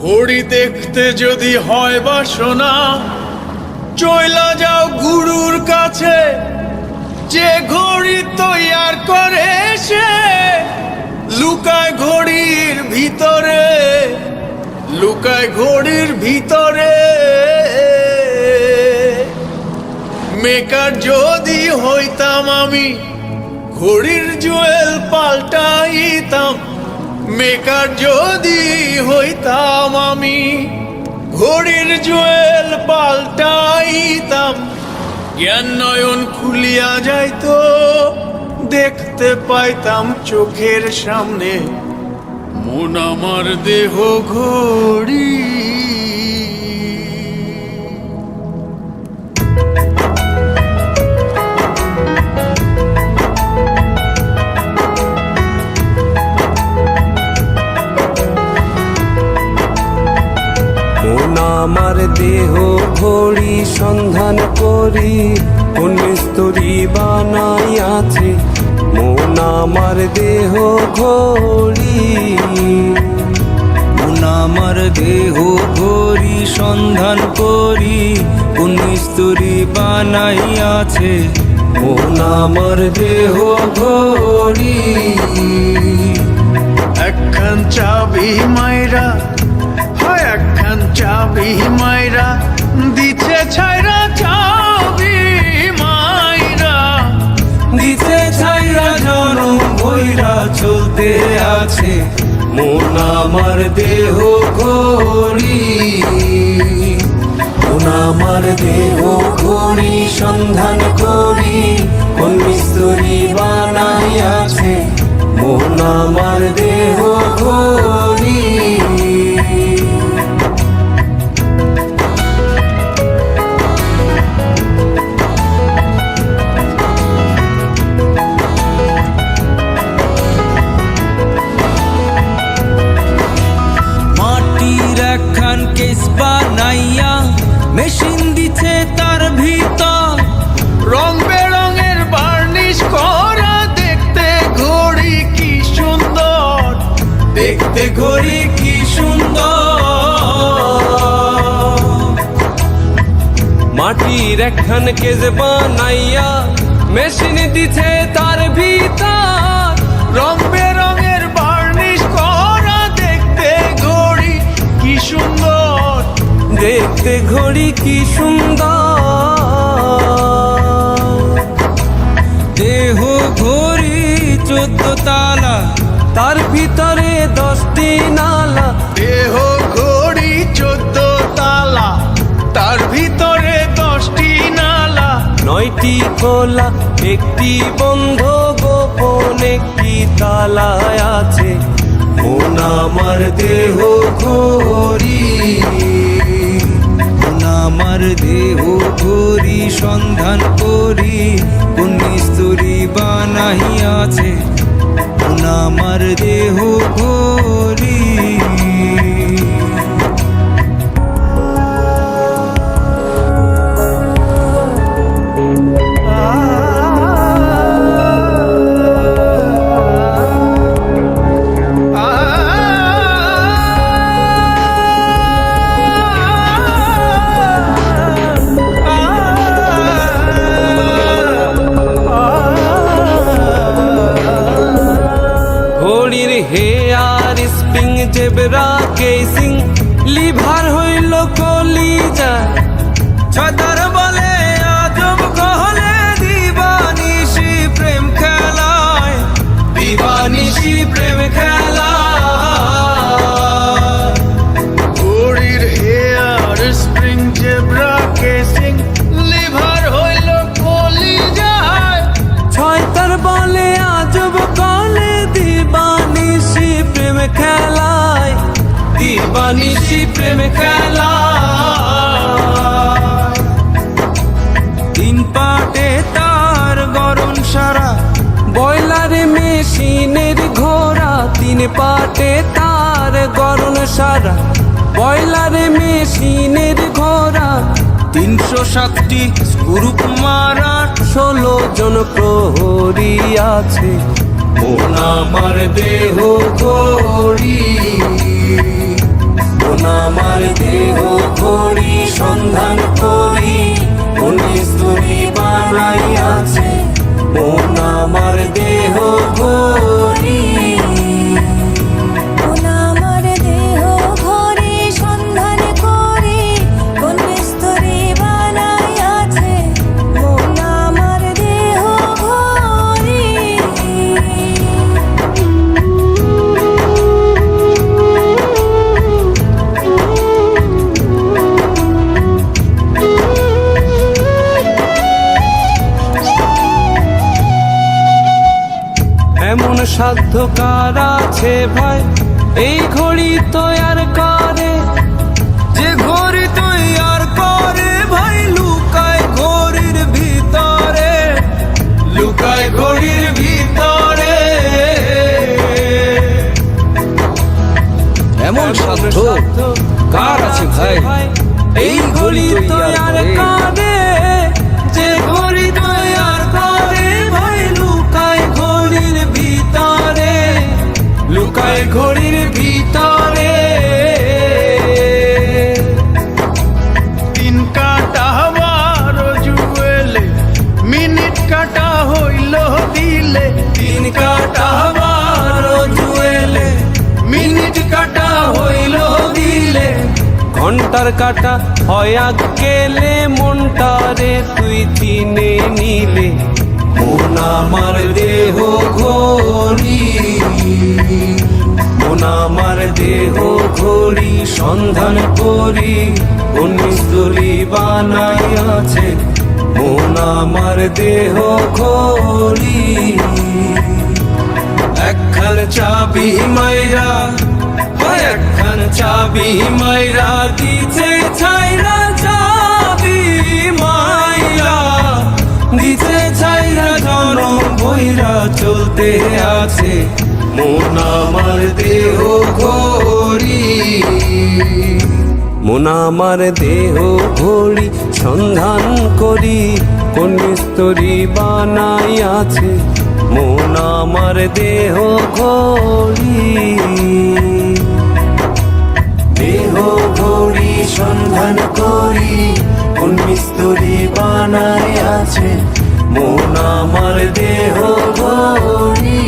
ঘড়ি দেখতে যদি হয় বাসনা, চইলা যাও গুরুর কাছে। যে ঘড়ি তৈয়ার করে সে লুকায় ঘড়ির ভিতরে, লুকায় ঘড়ির ভিতরে। মেকার যদি হইতাম আমি, ঘড়ির জুয়েল পাল্টাইতাম। মেকার যদি হইতাম আমি, ঘড়ির জুয়েল পাল্টাইতাম। জ্ঞান নয়ন খুলিয়া যাইতো, দেখতে পাইতাম চোখের সামনে মন আমার দেহ ঘড়ি। মন আমার দেহ ঘড়ি সন্ধান করি, কোন মিস্ত্রি বানাইয়াছে মন আমার দেহ ঘড়ি। মন আমার দেহ ঘড়ি সন্ধান করি, কোন মিস্ত্রি বানাইয়াছে মন আমার দেহ ঘড়ি। একখান চাবি মাইরা, হয় একখান চাবি মাইরা দিছে ছাইরা। চাবি মাইরা দিতে ছাইরা জনম ভৈরা চলতে আছে মন আমার দেহ ঘড়ি। মন আমার দেহ ঘড়ি সন্ধান করি, কোন মিস্ত্রি বানাইয়াছে মন আমার দেহ ঘড়ি। একখান কেস বানাইয়া মেশিন দিছে তার ভিতর, রং বেরঙের বার্নিশ করা। দেখতে ঘড়ি কি সুন্দর, দেখতে ঘড়ি কি সুন্দর। মাটির একখান কেস বানাইয়া মেশিন দিছে তার ভিতর, রং বেরঙের বার্নিশ করা। দেখতে ঘড়ি কি সুন্দর, দেখতে ঘড়ি কি সুন্দর। দেহ ঘড়ি 14 তালা, তার ভিতরে 10টি নালা। দেহ ঘড়ি 14 তালা, তার ভিতরে 10টি নালা। 9টি খোলা, একটি বন্ধ, গোপন একটি তালায় আছে মন আমার দেহ ঘড়ি। মন আমার দেহ ঘড়ি সন্ধান করি, কোন মিস্ত্রি বানাইয়াছে মন আমার দেহ ঘড়ি। ঘড়ির hair spring zebra casing, liver হইল কলিজা। ছতার বলে আজব কহলে দিবানিশি প্রেম খেলায়, দিবানিশি প্রেম খেলা। ঘড়ির hair spring zebra casing, liver হইল কলিজায়। ছয়তার বলে আজব কলে দিবানিশি প্রেম খেলায়, দিবানিশি প্রেম খেলায়। 3 পাটে তার গরম সারা, বয়লারে মেশিনের ঘোড়া। 3 পাটে তার গরম সারা, বয়লারে মেশিনের ঘোড়া। 307টি গ্রুপ মারা, 16 জন প্রহরী আছে মন আমার দেহ ঘড়ি। মন সন্ধান করি, কোন মিস্তুরি বানাইয়াছে মন আমার দেহ ঘড়ি। মন আমার দেহ ঘড়ি সন্ধান করি, কোন মিস্ত্রি বানাইয়াছে মন আমার দেহ ঘড়ি। এমন সাধ্য কার আছে ভাই এই ঘড়ি তৈয়ার করে? যে ঘড়ি তৈয়ার করে ভাই লুকায় ঘড়ির ভিতরে, লুকায় ঘড়ির ভিতরে। এমন সাধ্য কার আছে ভাই এই ঘড়ি তৈয়ার করে? যে ঘড়ি তৈয়ার করে ভাই লুকায় ঘড়ির ভিতরে, লুকায় ঘড়ির ভিতরে। দিন কাটা বারো জুয়েলে, মিনিট কাটা হইল দিলে। দিন কাটা বারো জুয়েলে, মিনিট কাটা হইল দিলে। ঘন্টার কাটা হয় গেলে মনটারে তুই চিনে নিলে। মন আমার দেহ ঘড়ি, মন আমার দেহ ঘড়ি সন্ধান করি, কোন মিস্তুরি বানাইয়াছে মন আমার দেহ ঘড়ি। একখান চাবি মাইরা, একখান চাবি মাইরা দিছে ছাইরা, চাবি মাইরা দিছে ছাইরা জনম বইরা চলতে আছে মন আমার দেহ ঘড়ি। মন আমার দেহ ঘড়ি সন্ধান করি, কোন মিস্তুরি বানাইয়াছে মন আমার দেহ ঘড়ি। দেহ ঘড়ি সন্ধান করি, কোন মিস্তুরি বানাইয়াছে মন আমার দেহ ঘড়ি।